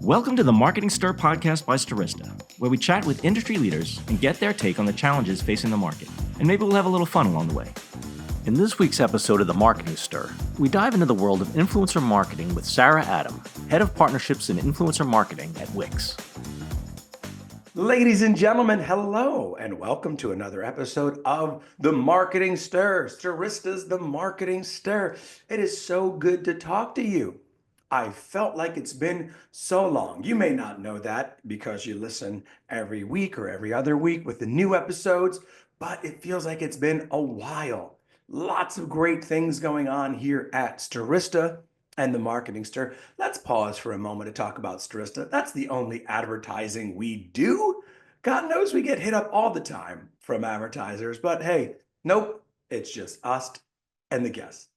Welcome to the Marketing Stir podcast by Stirista, where we chat with industry leaders and get their take on the challenges facing the market. And maybe we'll have a little fun along the way. In this week's episode of the Marketing Stir, we dive into the world of influencer marketing with Sarah Adam, Head of Partnerships and Influencer Marketing at Wix. Ladies and gentlemen, hello, and welcome to another episode of The Marketing Stir, Stirista's The Marketing Stir. It is so good to talk to you. I felt like it's been so long. You may not know that because you listen every week or every other week with the new episodes, but it feels like it's been a while. Lots of great things going on here at Stirista and the Marketing Stir. Let's pause for a moment to talk about Stirista. That's the only advertising we do. God knows we get hit up all the time from advertisers, but hey, nope, it's just us and the guests.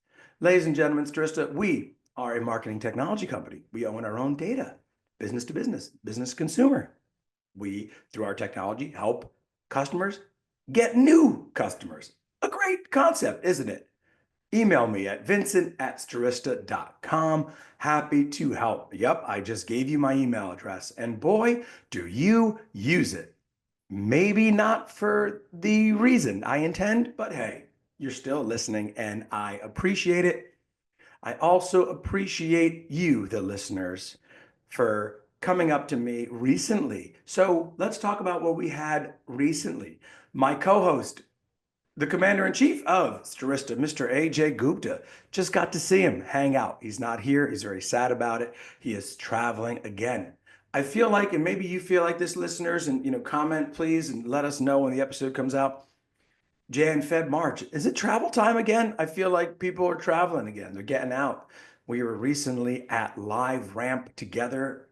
Ladies and gentlemen, Stirista, we are a marketing technology company. We own our own data, business to business, business consumer. We, through our technology, help customers get new customers. A great concept, isn't it? Email me at vincent@stirista.com. Happy to help. Yep, I just gave you my email address. And boy, do you use it. Maybe not for the reason I intend, but hey, you're still listening and I appreciate it. I also appreciate you, the listeners, for coming up to me recently. So let's talk about what we had recently. My co-host, the commander-in-chief of Stirista, Mr. AJ Gupta, just got to see him hang out. He's not here. He's very sad about it. He is traveling again. I feel like, and maybe you feel like this, listeners, and comment please and let us know when the episode comes out. Jan, Feb, March. Is it travel time again? I feel like people are traveling again. They're getting out. We were recently at Live Ramp together,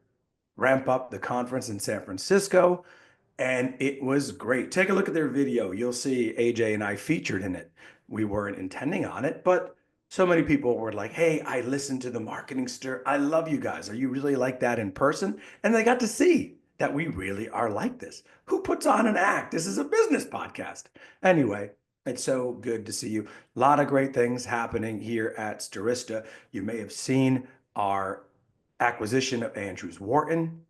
Ramp Up, the conference in San Francisco, and it was great. Take a look at their video. You'll see AJ and I featured in it. We weren't intending on it, but so many people were like, hey, I listened to the Marketing Stir. I love you guys. Are you really like that in person? And they got to see that we really are like this. Who puts on an act? This is a business podcast. Anyway, it's so good to see you. A lot of great things happening here at Stirista. You may have seen our acquisition of Andrews Wharton.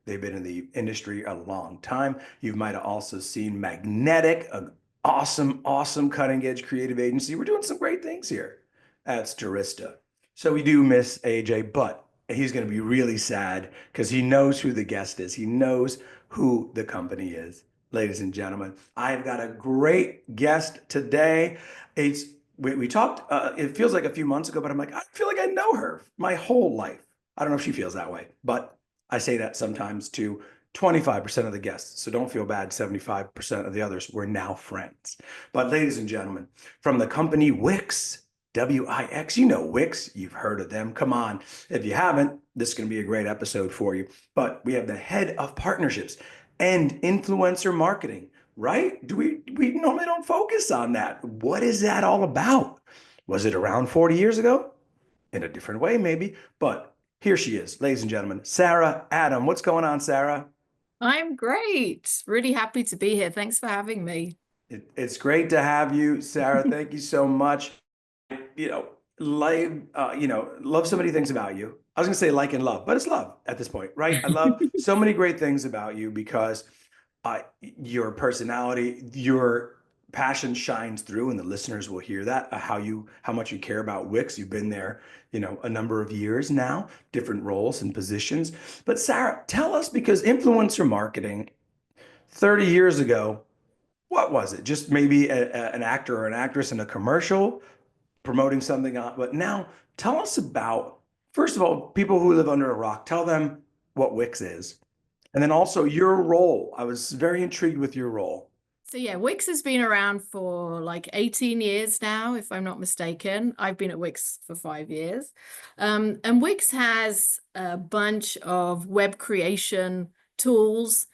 They've been in the industry a long time. You might have also seen Magnetic, an awesome cutting edge creative agency. We're doing some great things here at Stirista. So we do miss AJ, but he's going to be really sad because he knows who the guest is. He knows who the company is. Ladies and gentlemen, I've got a great guest today. We talked, it feels like a few months ago, but I'm like, I feel like I know her my whole life. I don't know if she feels that way, but I say that sometimes to 25% of the guests. So don't feel bad, 75% of the others. We're now friends. But ladies and gentlemen, from the company Wix, W-I-X, you know Wix, you've heard of them. Come on. If you haven't, this is going to be a great episode for you. But we have the head of partnerships and influencer marketing, right? We normally don't focus on that. What is that all about? Was it around 40 years ago? In a different way, maybe. But here she is, ladies and gentlemen, Sarah Adam. What's going on, Sarah? I'm great. Really happy to be here. Thanks for having me. It's great to have you, Sarah. Thank you so much. Love so many things about you. I was gonna say like and love, but it's love at this point, right? I love so many great things about you because your personality, your passion shines through, and the listeners will hear that, how much you care about Wix. You've been there, a number of years now, different roles and positions. But Sarah, tell us, because influencer marketing 30 years ago, what was it? Just maybe an actor or an actress in a commercial promoting something on, but now tell us about, first of all, people who live under a rock, tell them what Wix is. And then also your role. I was very intrigued with your role. So yeah, Wix has been around for like 18 years now, if I'm not mistaken. I've been at Wix for 5 years. And Wix has a bunch of web creation tools,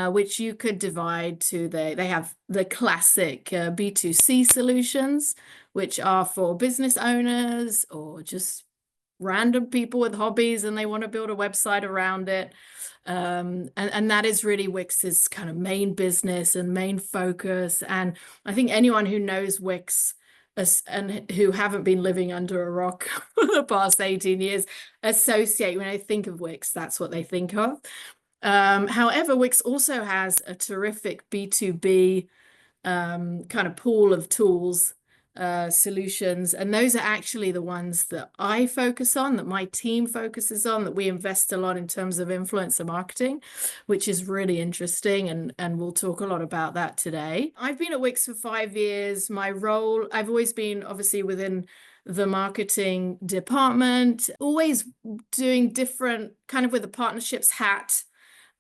which you could divide to they have the classic B2C solutions, which are for business owners or just random people with hobbies and they want to build a website around it. And that is really Wix's kind of main business and main focus. And I think anyone who knows Wix and who haven't been living under a rock for the past 18 years associate, when they think of Wix, that's what they think of. However, Wix also has a terrific B2B kind of pool of tools, solutions, and those are actually the ones that I focus on, that my team focuses on, that we invest a lot in terms of influencer marketing, which is really interesting, and we'll talk a lot about that today. I've been at Wix for 5 years. My role, I've always been obviously within the marketing department, always doing different kind of with the partnerships hat,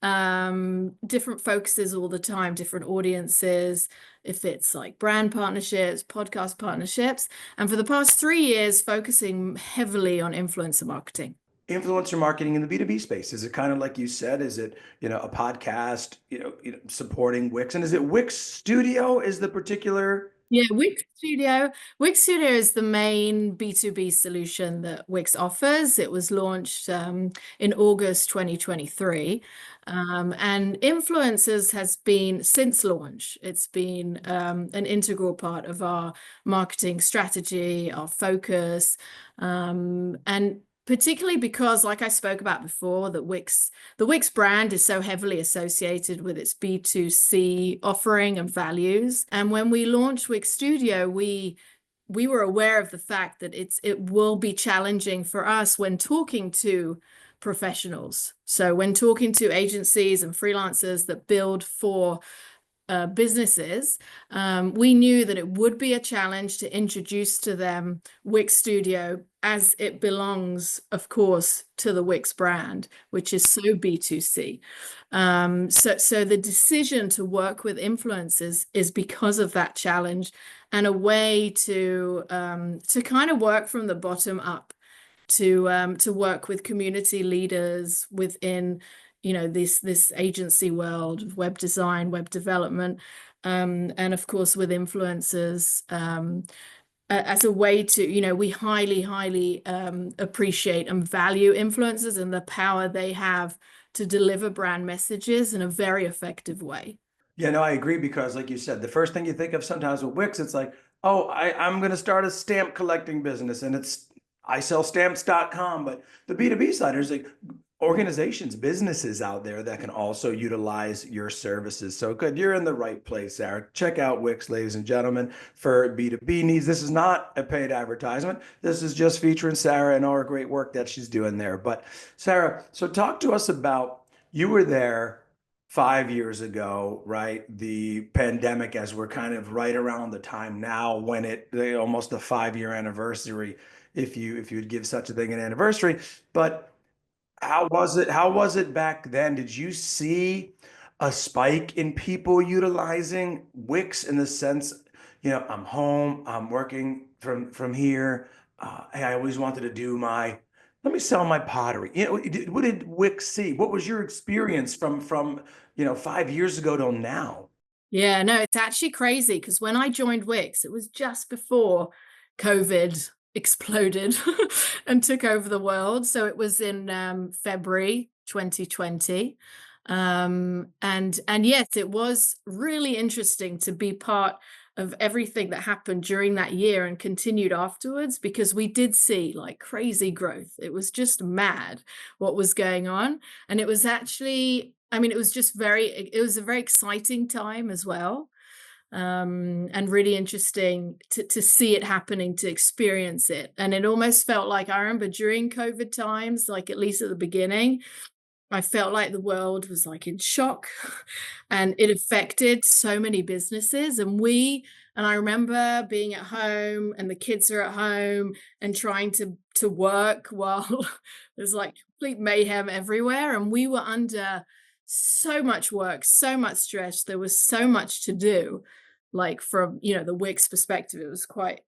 different focuses all the time, different audiences, if it's like brand partnerships, podcast partnerships, and for the past 3 years focusing heavily on influencer marketing. Influencer marketing in the B2B space, is it kind of like you said, is it, a podcast, supporting Wix? And is it Wix Studio is the particular? Yeah, Wix Studio. Wix Studio is the main B2B solution that Wix offers. It was launched in August 2023. And influencers has been, since launch, it's been an integral part of our marketing strategy, our focus, and particularly because, like I spoke about before, the Wix brand is so heavily associated with its B2C offering and values. And when we launched Wix Studio, we were aware of the fact that it will be challenging for us when talking to professionals. So when talking to agencies and freelancers that build for businesses, we knew that it would be a challenge to introduce to them Wix Studio, as it belongs, of course, to the Wix brand, which is so B2C. So the decision to work with influencers is because of that challenge, and a way to kind of work from the bottom up, to work with community leaders within this agency world of web design, web development, and of course with influencers, as a way to, we highly appreciate and value influencers and the power they have to deliver brand messages in a very effective way. Yeah, no, I agree, because like you said, the first thing you think of sometimes with Wix, it's like, oh, I'm going to start a stamp collecting business, and it's I sell stamps.com. But the B2B side, there's like organizations, businesses out there that can also utilize your services. So good, you're in the right place, Sarah. Check out Wix, ladies and gentlemen, for B2B needs. This is not a paid advertisement. This is just featuring Sarah and all her great work that she's doing there. But Sarah, so talk to us about, you were there 5 years ago, right? The pandemic, as we're kind of right around the time now when almost the 5-year anniversary, if you would give such a thing an anniversary. But how was it back then? Did you see a spike in people utilizing Wix, in the sense, I'm home, I'm working from here. Hey, I always wanted to do let me sell my pottery. What did Wix see? What was your experience from 5 years ago till now? Yeah, no, it's actually crazy, because when I joined Wix, it was just before COVID exploded and took over the world. So it was in February 2020. And yes, it was really interesting to be part of everything that happened during that year and continued afterwards, because we did see like crazy growth. It was just mad what was going on. And it was actually, it was a very exciting time as well. And really interesting to see it happening, to experience it. And it almost felt like, I remember during COVID times, like at least at the beginning, I felt like the world was like in shock, and it affected so many businesses. And I remember being at home, and the kids are at home, and trying to work while there's like complete mayhem everywhere. And we were under so much work, so much stress. There was so much to do, like from, the Wix perspective, it's quite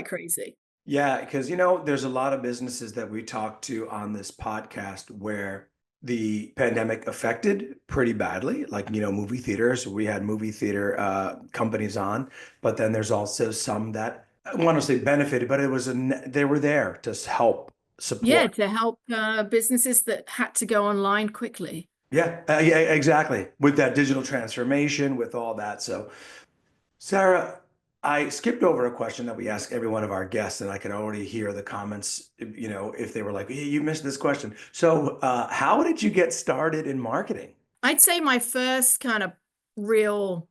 crazy. Yeah, because there's a lot of businesses that we talk to on this podcast where the pandemic affected pretty badly, like movie theaters. We had movie theater companies on, but then there's also some that, I want to say benefited, but they were there to help support. Yeah, to help businesses that had to go online quickly. Yeah, exactly. With that digital transformation, with all that. So, Sarah, I skipped over a question that we ask every one of our guests, and I can already hear the comments, if they were like, hey, you missed this question. So, how did you get started in marketing? I'd say my first kind of real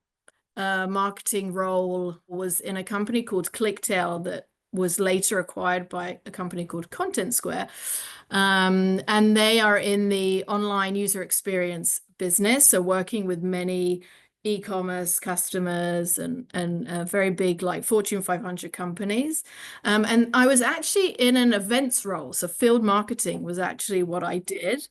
marketing role was in a company called Clicktail that was later acquired by a company called Content Square. And they are in the online user experience business, so working with many e-commerce customers and very big like Fortune 500 companies. And I was actually in an events role, so field marketing was actually what I did.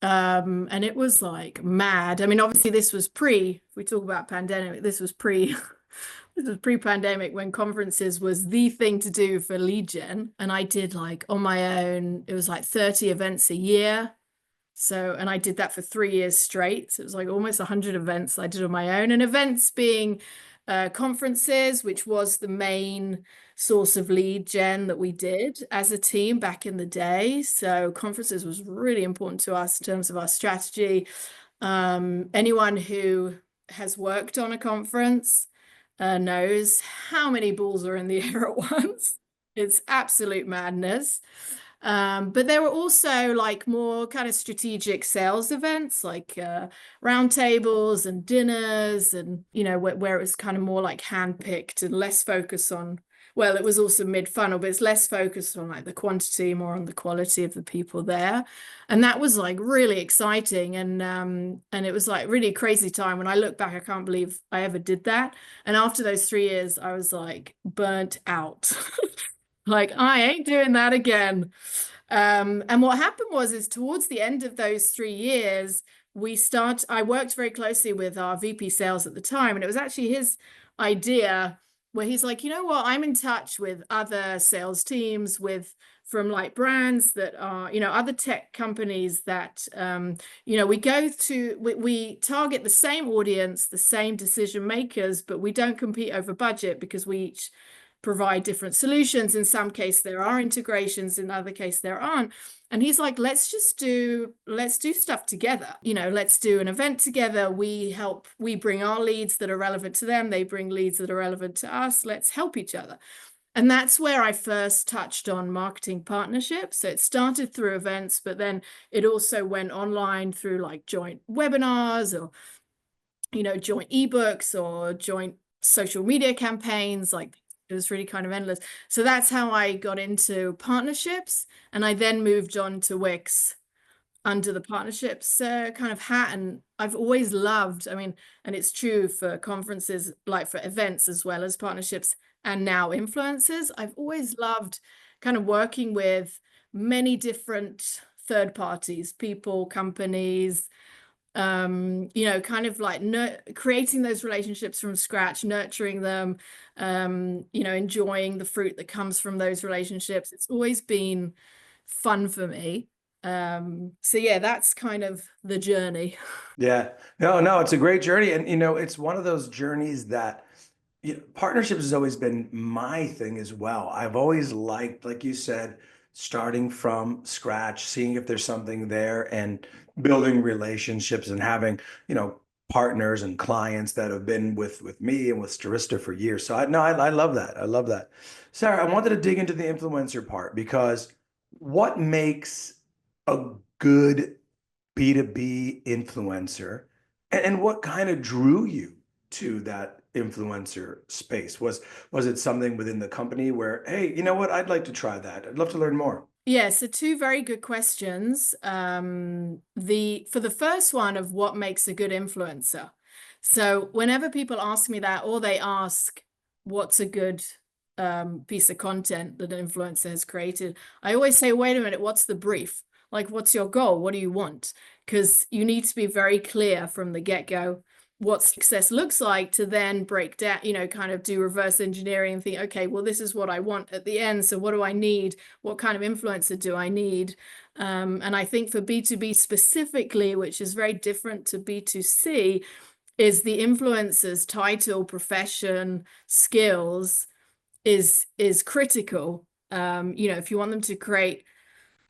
And it was like mad. I mean, obviously this was if we talk about pandemic, this was pre-pandemic when conferences was the thing to do for lead gen. And I did like on my own, it was like 30 events a year. So, and I did that for 3 years straight. So it was like almost 100 events I did on my own, and events being conferences, which was the main source of lead gen that we did as a team back in the day. So conferences was really important to us in terms of our strategy. Anyone who has worked on a conference knows how many balls are in the air at once. It's absolute madness. But there were also like more kind of strategic sales events, like roundtables and dinners, and where it was kind of more like handpicked and less focus on. Well, it was also mid-funnel, but it's less focused on like the quantity, more on the quality of the people there. And that was like really exciting. And it was like really a crazy time. When I look back, I can't believe I ever did that. And after those 3 years, I was like burnt out. Like, I ain't doing that again. And what happened is towards the end of those 3 years, I worked very closely with our VP sales at the time, and it was actually his idea where he's like, you know what, I'm in touch with other sales teams from like brands that are, other tech companies that, we target the same audience, the same decision makers, but we don't compete over budget because we each provide different solutions. In some case there are integrations, in other case there aren't. And he's like, let's do stuff together. Let's do an event together. We bring our leads that are relevant to them. They bring leads that are relevant to us. Let's help each other. And that's where I first touched on marketing partnerships. So it started through events, but then it also went online through like joint webinars or, joint ebooks or joint social media campaigns. Like, it was really kind of endless. So that's how I got into partnerships. And I then moved on to Wix under the partnerships kind of hat. And I've always loved, and it's true for conferences, like for events as well as partnerships and now influencers. I've always loved kind of working with many different third parties, people, companies, kind of like creating those relationships from scratch, nurturing them, enjoying the fruit that comes from those relationships. It's always been fun for me. So yeah, that's kind of the journey. Yeah, no, it's a great journey. And, it's one of those journeys that partnerships has always been my thing as well. I've always liked, like you said, starting from scratch, seeing if there's something there and building relationships and having, partners and clients that have been with me and with Stirista for years. So I love that. I love that. Sarah, I wanted to dig into the influencer part, because what makes a good B2B influencer, and what kind of drew you to that influencer space? Was it something within the company where, hey, you know what, I'd like to try that. I'd love to learn more. Yeah, so two very good questions. For the first one of what makes a good influencer. So whenever people ask me that, or they ask what's a good piece of content that an influencer has created, I always say, wait a minute, what's the brief? Like, what's your goal? What do you want? Because you need to be very clear from the get-go what success looks like, to then break down, kind of do reverse engineering and think, okay, well, this is what I want at the end. So what do I need? What kind of influencer do I need? And I think for B2B specifically, which is very different to B2C, is the influencer's title, profession, skills is critical. If you want them to create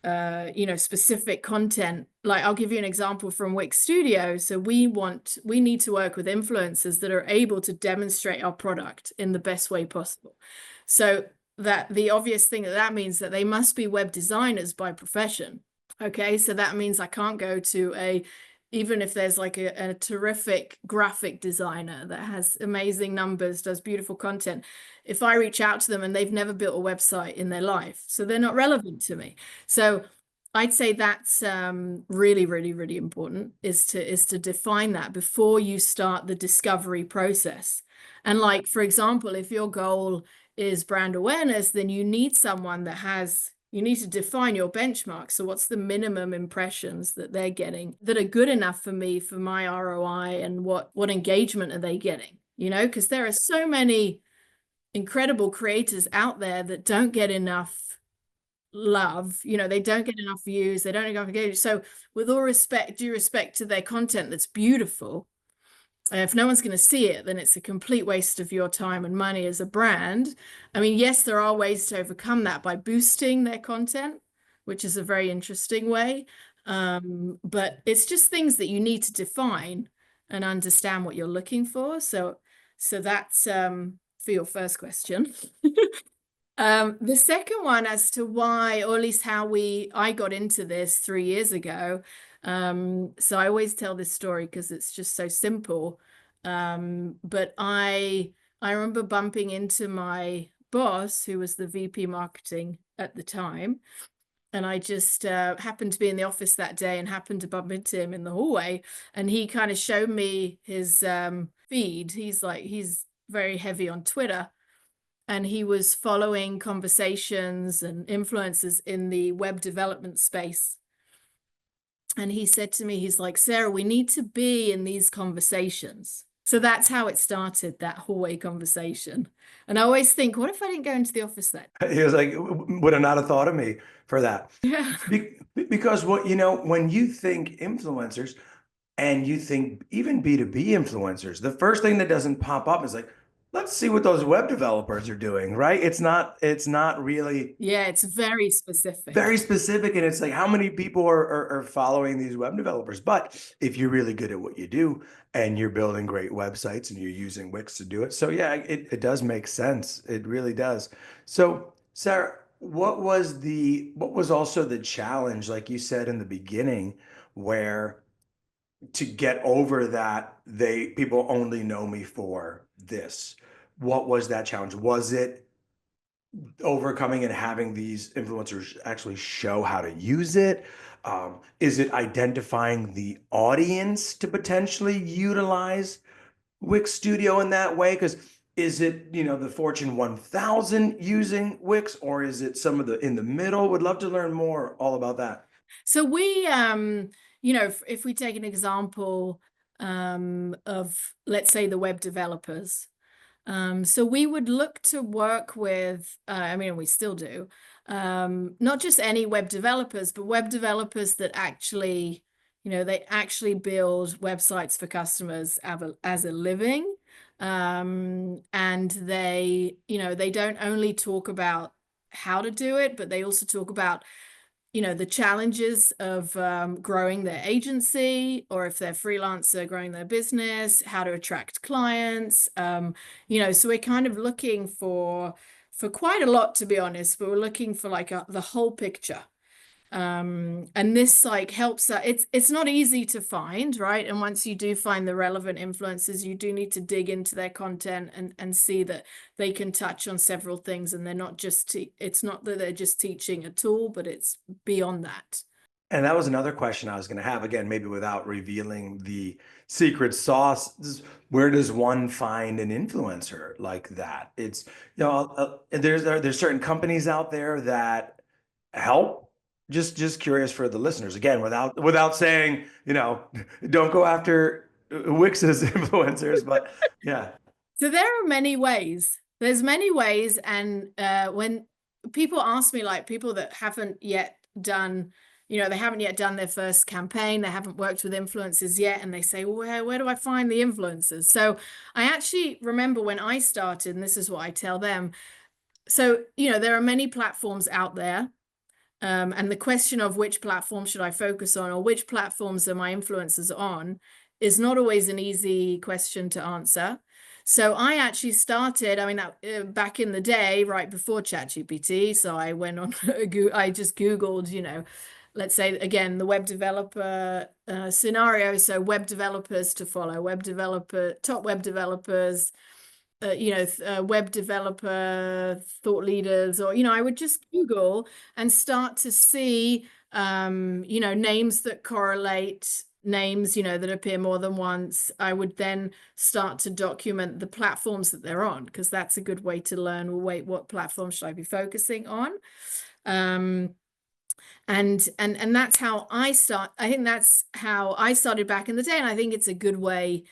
specific content. Like I'll give you an example from Wix Studio. So we need to work with influencers that are able to demonstrate our product in the best way possible. So that the obvious thing that means that they must be web designers by profession. Okay, so that means I can't go to even if there's like a terrific graphic designer that has amazing numbers, does beautiful content, if I reach out to them and they've never built a website in their life, so they're not relevant to me. So I'd say that's really, really, really important, is to define that before you start the discovery process. And like, for example, if your goal is brand awareness, then you need someone you need to define your benchmark. So what's the minimum impressions that they're getting that are good enough for me, for my ROI, and what engagement are they getting? Because there are so many incredible creators out there that don't get enough love. They don't get enough views. They don't get enough engagement. So with all due respect to their content that's beautiful, if no one's going to see it, then it's a complete waste of your time and money as a brand. I mean, yes, there are ways to overcome that by boosting their content, which is a very interesting way. But it's just things that you need to define and understand what you're looking for. So that's for your first question. The second one, as to why, or at least how I got into this 3 years ago. So I always tell this story because it's just so simple. But I remember bumping into my boss, who was the VP marketing at the time. And I just happened to be in the office that day and happened to bump into him in the hallway. And he kind of showed me his feed. He's very heavy on Twitter. And he was following conversations and influencers in the web development space. And he said to me, he's like, Sarah, we need to be in these conversations. So that's how it started, that hallway conversation. And I always think, what if I didn't go into the office then? He was like, would have not have thought of me for that. Yeah. Because when you think influencers and you think even B2B influencers, the first thing that doesn't pop up is like, let's see what those web developers are doing, right? It's not really. Yeah, it's very specific. Very specific. And it's like, how many people are following these web developers? But if you're really good at what you do and you're building great websites and you're using Wix to do it. So yeah, it does make sense. It really does. So Sarah, what was also the challenge, like you said in the beginning, where to get over that people only know me for this? What was that challenge? Was it overcoming and having these influencers actually show how to use it? Is it identifying the audience to potentially utilize Wix Studio in that way? Because is it, the Fortune 1000 using Wix, or is it some of in the middle? Would love to learn more all about that. So we, if we take an example of, let's say, the web developers. So we would look to work with, we still do, not just any web developers, but web developers that actually, they actually build websites for customers as a living. And they don't only talk about how to do it, but they also talk about the challenges of growing their agency, or if they're freelancer, growing their business, how to attract clients. So we're kind of looking for quite a lot, to be honest, but we're looking for like the whole picture. And this helps that it's not easy to find, right? And once you do find the relevant influencers, you do need to dig into their content and see that they can touch on several things, and they're not just it's not that they're just teaching a tool, but it's beyond that. And that was another question I was going to have, again, maybe without revealing the secret sauce. Where does one find an influencer like that? It's, there's certain companies out there that help. Just curious for the listeners, again, without saying, don't go after Wix's influencers, but yeah. So there are many ways. There's many ways. And when people ask me, like people that haven't yet done, they haven't yet done their first campaign, they haven't worked with influencers yet, and they say, well, where do I find the influencers? So I actually remember when I started, and this is what I tell them. So, there are many platforms out there. And the question of which platform should I focus on, or which platforms are my influencers on, is not always an easy question to answer. So I actually started, I mean, back in the day, right before ChatGPT. So I went on, I just Googled, let's say, again, the web developer scenario. So web developers to follow, top web developers, web developer thought leaders, or, I would just Google and start to see, names that correlate, names, that appear more than once. I would then start to document the platforms that they're on, because that's a good way to learn, well, wait, what platform should I be focusing on? And that's how I start. I think that's how I started back in the day. And I think it's a good way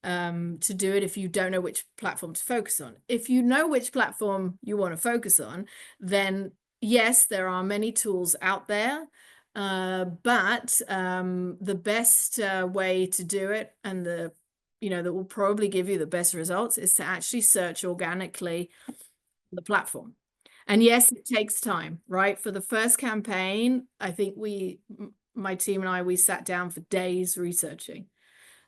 to do it if you don't know which platform to focus on. If you know which platform you want to focus on, then yes, there are many tools out there. But the best way to do it, and that will probably give you the best results, is to actually search organically the platform. And yes, it takes time, right? For the first campaign, I think my team and I, we sat down for days researching.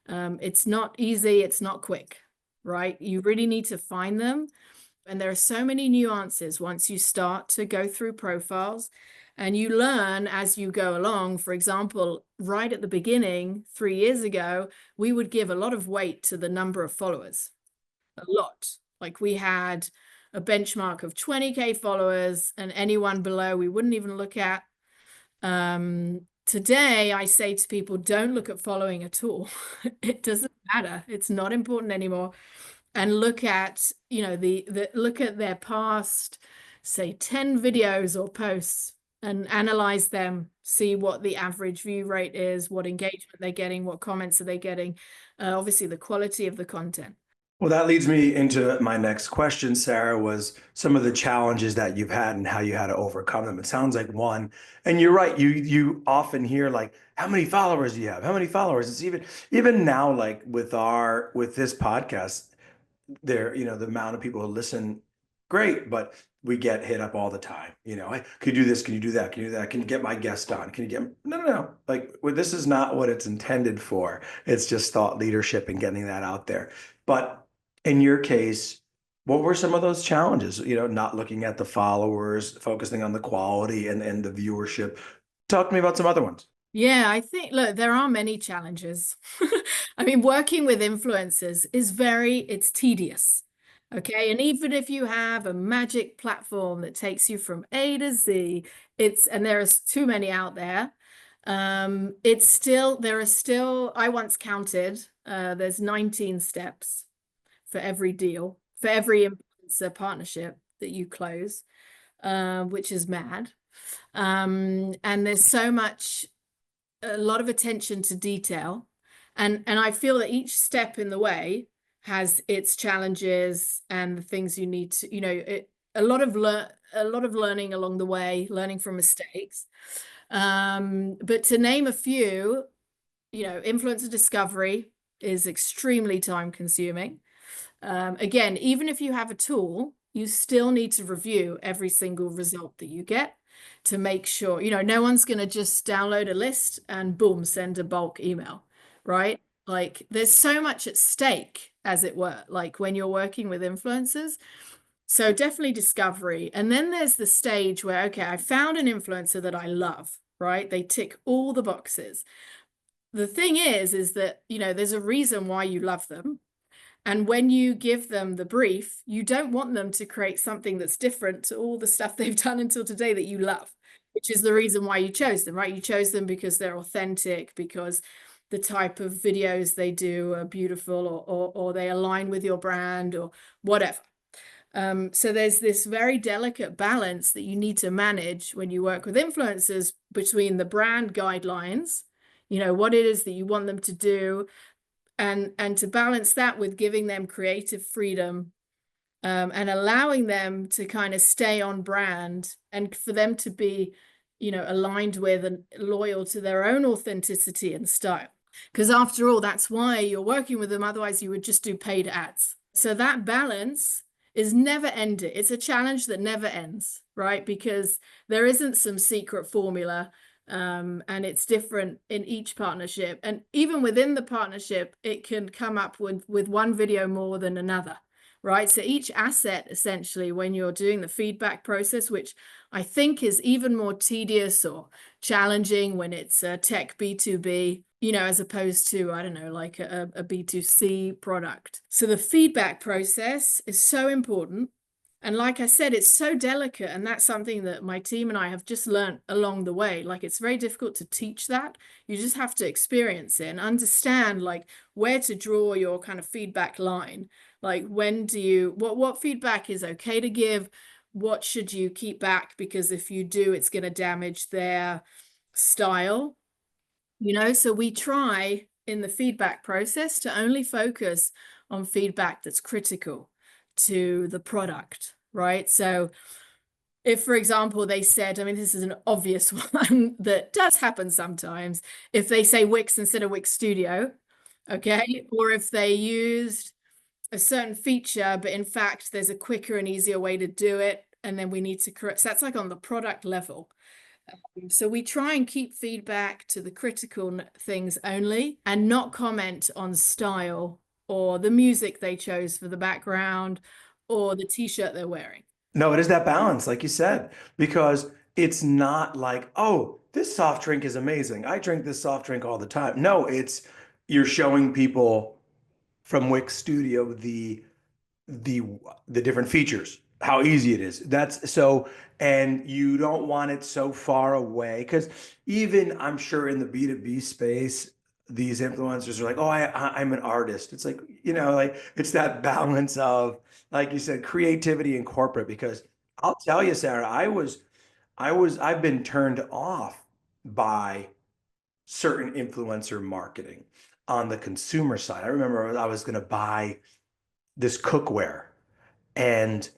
It's not easy, it's not quick, right? You really need to find them. And there are so many nuances once you start to go through profiles, and you learn as you go along. For example, right at the beginning, 3 years ago, we would give a lot of weight to the number of followers, a lot. Like we had a benchmark of 20K followers, and anyone below we wouldn't even look at. Today, I say to people, don't look at following at all. It doesn't matter. It's not important anymore. And look at, look at their past, say 10 videos or posts, and analyze them, see what the average view rate is, what engagement they're getting, what comments are they getting, obviously the quality of the content. Well, that leads me into my next question, Sarah, was some of the challenges that you've had and how you had to overcome them. It sounds like one, and you're right. You often hear like, how many followers do you have? How many followers? It's even now, like with this podcast, there, the amount of people who listen, great, but we get hit up all the time. Hey, could you do this? Can you do that? Can you do that? Can you get my guest on? Can you get, no. Like, well, this is not what it's intended for. It's just thought leadership and getting that out there. But in your case, what were some of those challenges? Not looking at the followers, focusing on the quality and the viewership. Talk to me about some other ones. Yeah, I think, look, there are many challenges. I mean, working with influencers it's tedious. Okay. And even if you have a magic platform that takes you from A to Z, and there are too many out there. There are still, I once counted, there's 19 steps for every deal, for every influencer partnership that you close, which is mad. And there's a lot of attention to detail. And I feel that each step in the way has its challenges and the things you need to, a lot of learning along the way, learning from mistakes. But to name a few, influencer discovery is extremely time consuming. Again, even if you have a tool, you still need to review every single result that you get to make sure, no one's going to just download a list and boom, send a bulk email, right? Like there's so much at stake, as it were, like when you're working with influencers. So definitely discovery. And then there's the stage where, okay, I found an influencer that I love, right? They tick all the boxes. The thing is that, there's a reason why you love them. And when you give them the brief, you don't want them to create something that's different to all the stuff they've done until today that you love, which is the reason why you chose them, right? You chose them because they're authentic, because the type of videos they do are beautiful, or they align with your brand or whatever. So there's this very delicate balance that you need to manage when you work with influencers between the brand guidelines, what it is that you want them to do, and to balance that with giving them creative freedom, and allowing them to kind of stay on brand, and for them to be, aligned with and loyal to their own authenticity and style. Because after all, that's why you're working with them. Otherwise, you would just do paid ads. So that balance is never ending. It's a challenge that never ends, right? Because there isn't some secret formula, and it's different in each partnership. And even within the partnership, it can come up with one video more than another, right? So each asset, essentially, when you're doing the feedback process, which I think is even more tedious or challenging when it's a tech B2B, you know, as opposed to, I don't know, like a B2C product. So the feedback process is so important. And like I said, it's so delicate. And that's something that my team and I have just learned along the way. Like, it's very difficult to teach that. You just have to experience it and understand like where to draw your kind of feedback line. Like, when do you, what feedback is okay to give? What should you keep back? Because if you do, it's going to damage their style, you know? So we try in the feedback process to only focus on feedback that's critical to the product, right? So if, for example, they said, I mean, this is an obvious one that does happen sometimes, if they say Wix instead of Wix Studio, okay, or if they used a certain feature, but in fact, there's a quicker and easier way to do it, and then we need to correct. So that's like on the product level. So we try and keep feedback to the critical things only, and not comment on style or the music they chose for the background or the t-shirt they're wearing. No, it is that balance, like you said, because it's not like, oh, this soft drink is amazing. I drink this soft drink all the time. No, it's you're showing people from Wix Studio the the different features, how easy it is. That's so, and you don't want it so far away because even I'm sure in the B2B space, these influencers are like, oh, I'm an artist. It's like, you know, like it's that balance of, like you said, creativity and corporate. Because I'll tell you, Sarah, I've been turned off by certain influencer marketing on the consumer side. I remember I was going to buy this cookware and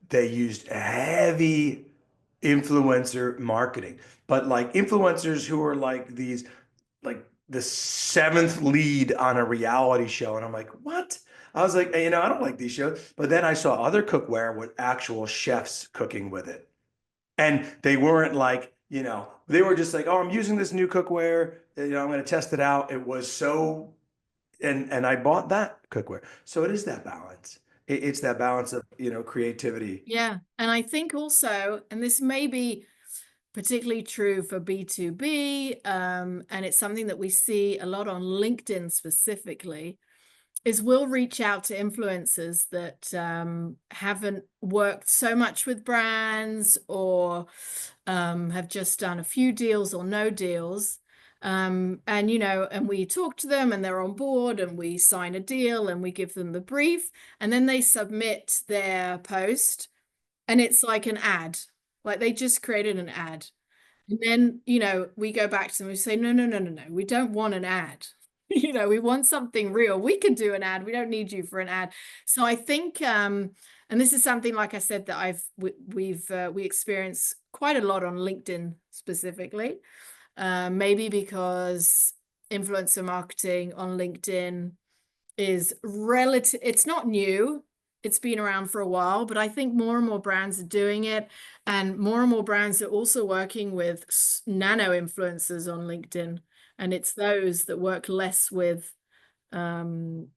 they used heavy influencer marketing, but like influencers who are like these, like the seventh lead on a reality show. And I'm like, what? I was like, you know, I don't like these shows. But then I saw other cookware with actual chefs cooking with it. And they weren't like, you know, they were just like, oh, I'm using this new cookware. You know, I'm going to test it out. It was so, and I bought that cookware. So it is that balance. It's that balance of, you know, creativity. Yeah. And I think also, and this may be particularly true for B2B, and it's something that we see a lot on LinkedIn specifically, is we'll reach out to influencers that haven't worked so much with brands, or have just done a few deals or no deals. And, you know, and we talk to them and they're on board and we sign a deal and we give them the brief, and then they submit their post and it's like an ad, like they just created an ad. And then, you know, we go back to them and we say, no, no, no, no, no, we don't want an ad. You know, we want something real. We can do an ad. We don't need you for an ad. So I think, and this is something, like I said, that we experience quite a lot on LinkedIn specifically, maybe because influencer marketing on LinkedIn is relative. It's not new. It's been around for a while, but I think more and more brands are doing it, and more brands are also working with nano influencers on LinkedIn, and it's those that work less with brands,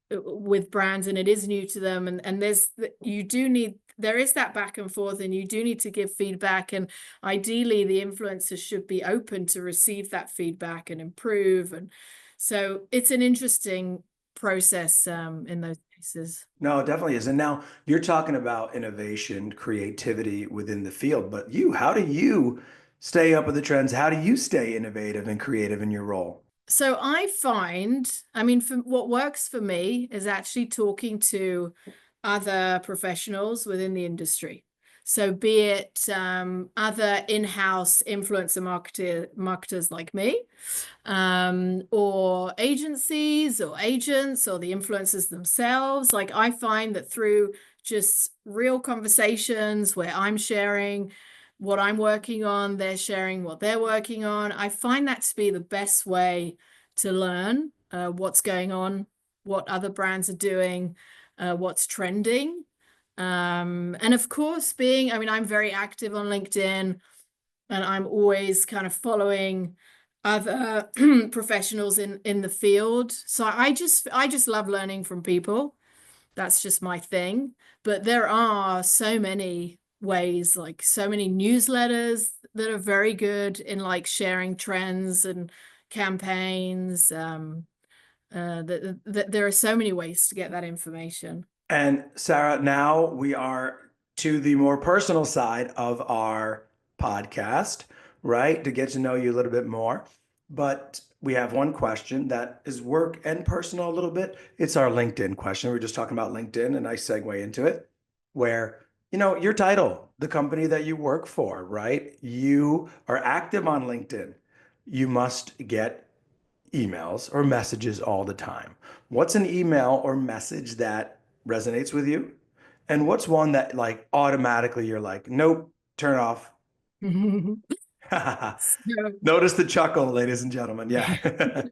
and it is new to them, and there is that back and forth, and you do need to give feedback, and ideally the influencers should be open to receive that feedback and improve. And so it's an interesting process in those cases. No, it definitely is. And now you're talking about innovation, creativity within the field, but how do you stay up with the trends? How do you stay innovative and creative in your role? So I find, I mean, what works for me is actually talking to other professionals within the industry. So be it other in-house influencer marketers like me, or agencies or agents or the influencers themselves. Like, I find that through just real conversations where I'm sharing what I'm working on, they're sharing what they're working on, I find that to be the best way to learn what's going on, what other brands are doing, what's trending. And of course, I'm very active on LinkedIn, and I'm always kind of following other professionals in the field. So I just love learning from people. That's just my thing. But there are so many ways, like so many newsletters that are very good in like sharing trends and campaigns. There are so many ways to get that information. And Sarah, now we are to the more personal side of our podcast, right? To get to know you a little bit more. But we have one question that is work and personal a little bit. It's our LinkedIn question. We are just talking about LinkedIn, and I segue into it, where, your title, the company that you work for, right? You are active on LinkedIn. You must get emails or messages all the time. What's an email or message that resonates with you? And what's one that like automatically you're like, nope, turn off? So, Notice the chuckle, ladies and gentlemen. Yeah.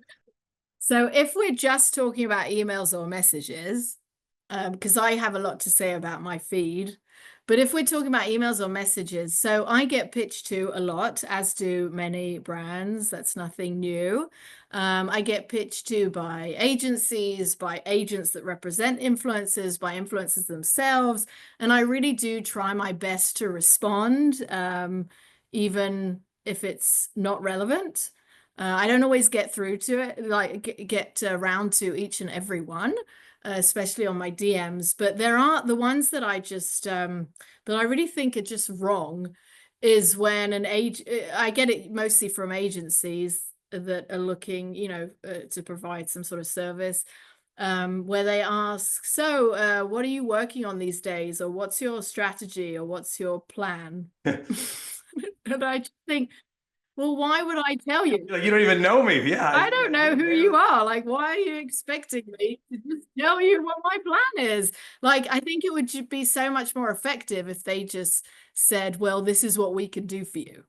so if we're just talking about emails or messages, because I have a lot to say about my feed, but if we're talking about emails or messages, so I get pitched to a lot, as do many brands. That's nothing new. I get pitched to by agencies, by agents that represent influencers, by influencers themselves. And I really do try my best to respond, even if it's not relevant. I don't always get through to it, like get around to each and every one, especially on my DMs. But there are the ones that that I really think are just wrong, is when I get it mostly from agencies that are looking, to provide some sort of service, where they ask, so what are you working on these days? Or what's your strategy? Or what's your plan? And I just think, well, why would I tell you? Like, you don't even know me. Yeah. I don't know who you are. Like, why are you expecting me to just tell you what my plan is? Like, I think it would be so much more effective if they just said, well, this is what we can do for you.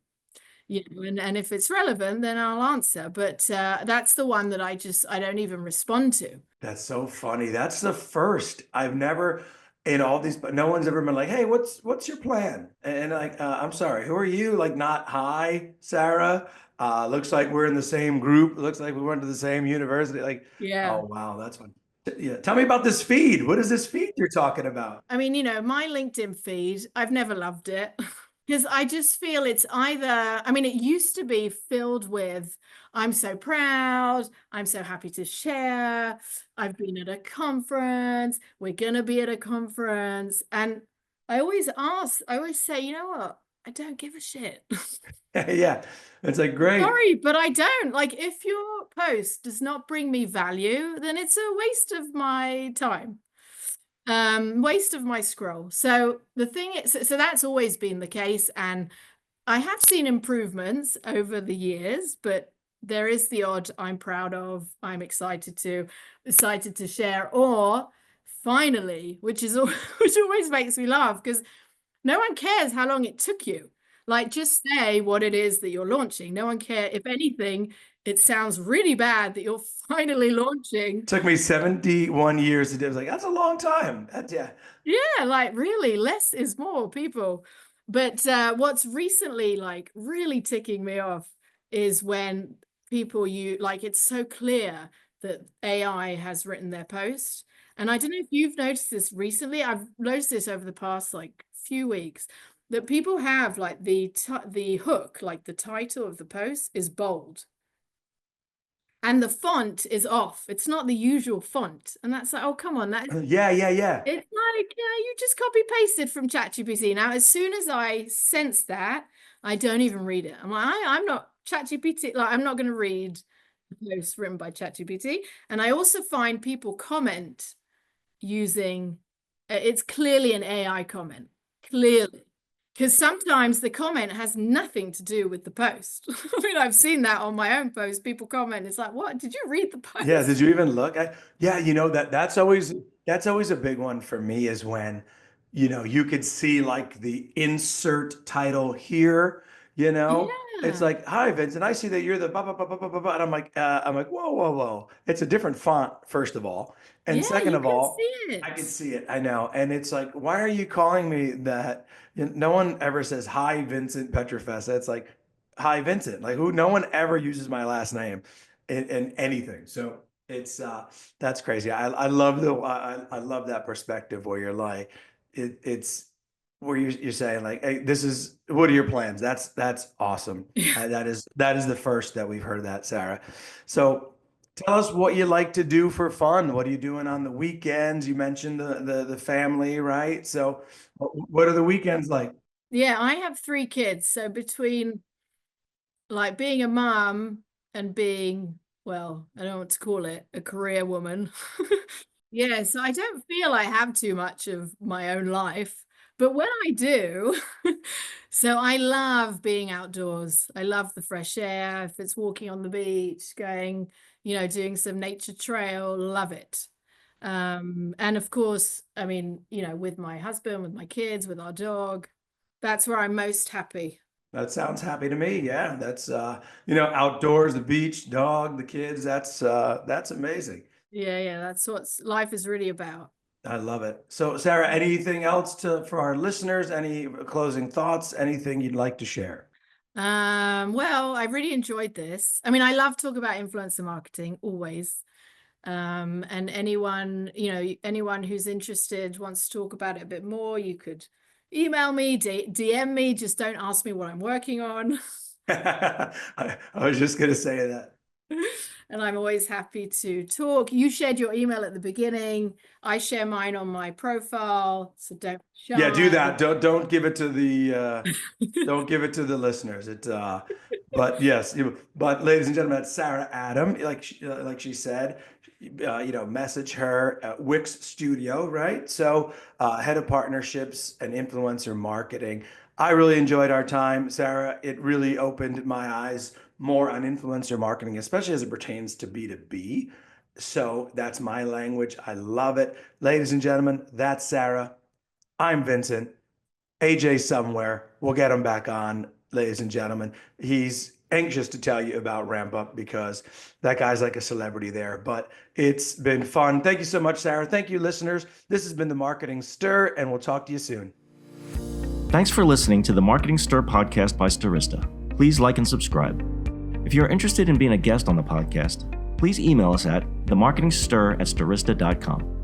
And if it's relevant, then I'll answer. But that's the one that I don't even respond to. That's so funny. That's the first. I've never in all these, but no one's ever been like, "Hey, what's your plan?" And like, I'm sorry, who are you? Like, not hi, Sarah. Looks like we're in the same group. Looks like we went to the same university. Like, Yeah. oh wow, that's fun. Yeah, tell me about this feed. What is this feed you're talking about? I mean, my LinkedIn feed, I've never loved it. Because I just feel it's either, it used to be filled with, I'm so proud, I'm so happy to share, I've been at a conference, we're going to be at a conference. And I always say, you know what? I don't give a shit. Yeah, it's like great. Sorry, but I don't. Like, if your post does not bring me value, then it's a waste of my time. Waste of my scroll. So the thing is, so that's always been the case, and I have seen improvements over the years, but there is the odd I'm proud of, I'm excited to share, or finally, which always makes me laugh, because no one cares how long it took you. Like, just say what it is that you're launching. No one cares. If anything, it sounds really bad that you're finally launching. Took me 71 years to do. I was like, that's a long time. That's yeah. Yeah, like really, less is more, people. But what's recently like really ticking me off is when people it's so clear that AI has written their post. And I don't know if you've noticed this recently. I've noticed this over the past like few weeks, that people have like the hook, like the title of the post is bold. And the font is off. It's not the usual font. And that's like, oh, come on. Yeah. It's like, you just copy pasted from ChatGPT. Now, as soon as I sense that, I don't even read it. I'm like, I'm not ChatGPT. Like, I'm not going to read the post written by ChatGPT. And I also find people comment using, it's clearly an AI comment, clearly. Because sometimes the comment has nothing to do with the post. I mean, I've seen that on my own post. People comment, it's like, what? Did you read the post? Yeah, did you even look? Yeah, that's always a big one for me, is when, you could see like the insert title here, Yeah. It's like, hi, Vincent. I see that you're the blah, blah, blah, blah, blah, blah, blah. And I'm like, whoa, whoa, whoa. It's a different font, first of all. And Yeah, second you of can all, see I can it. see it. I know. And it's like, why are you calling me that? No one ever says, hi, Vincent Petrofessa. It's like, hi, Vincent. Like no one ever uses my last name in anything. So it's, that's crazy. I love I love that perspective where you're like, it's, where you're saying like, hey, what are your plans? That's awesome. That is the first that we've heard of that, Sarah. So tell us what you like to do for fun. What are you doing on the weekends? You mentioned the family, right? So what are the weekends like? Yeah, I have 3 kids. So between like being a mom and being, well, I don't know what to call it, a career woman. Yeah, so I don't feel I have too much of my own life, but when I do, so I love being outdoors. I love the fresh air. If it's walking on the beach, going, doing some nature trail, love it. And of course, I mean, with my husband, with my kids, with our dog, that's where I'm most happy. That sounds happy to me. Yeah, that's outdoors, the beach, dog, the kids. That's amazing. Yeah, yeah, that's what life is really about. I love it. So, Sarah, anything else for our listeners? Any closing thoughts? Anything you'd like to share? Well, I really enjoyed this. I mean, I love talking about influencer marketing always. And anyone who's interested wants to talk about it a bit more, you could email me, DM me, just don't ask me what I'm working on. I was just going to say that. And I'm always happy to talk. You shared your email at the beginning. I share mine on my profile, so don't be Yeah, do shy. that. Don't give it to the don't give it to the listeners. But yes, but ladies and gentlemen, that's Sarah Adam. Like she said, message her at Wix Studio, right? So head of partnerships and influencer marketing. I really enjoyed our time, Sarah. It really opened my eyes more on influencer marketing, especially as it pertains to B2B. So that's my language. I love it. Ladies and gentlemen, that's Sarah. I'm Vincent. AJ somewhere. We'll get him back on, ladies and gentlemen. He's anxious to tell you about Ramp Up because that guy's like a celebrity there. But it's been fun. Thank you so much, Sarah. Thank you, listeners. This has been the Marketing Stir, and we'll talk to you soon. Thanks for listening to the Marketing Stir podcast by Stirista. Please like and subscribe. If you're interested in being a guest on the podcast, please email us at themarketingstir@stirista.com.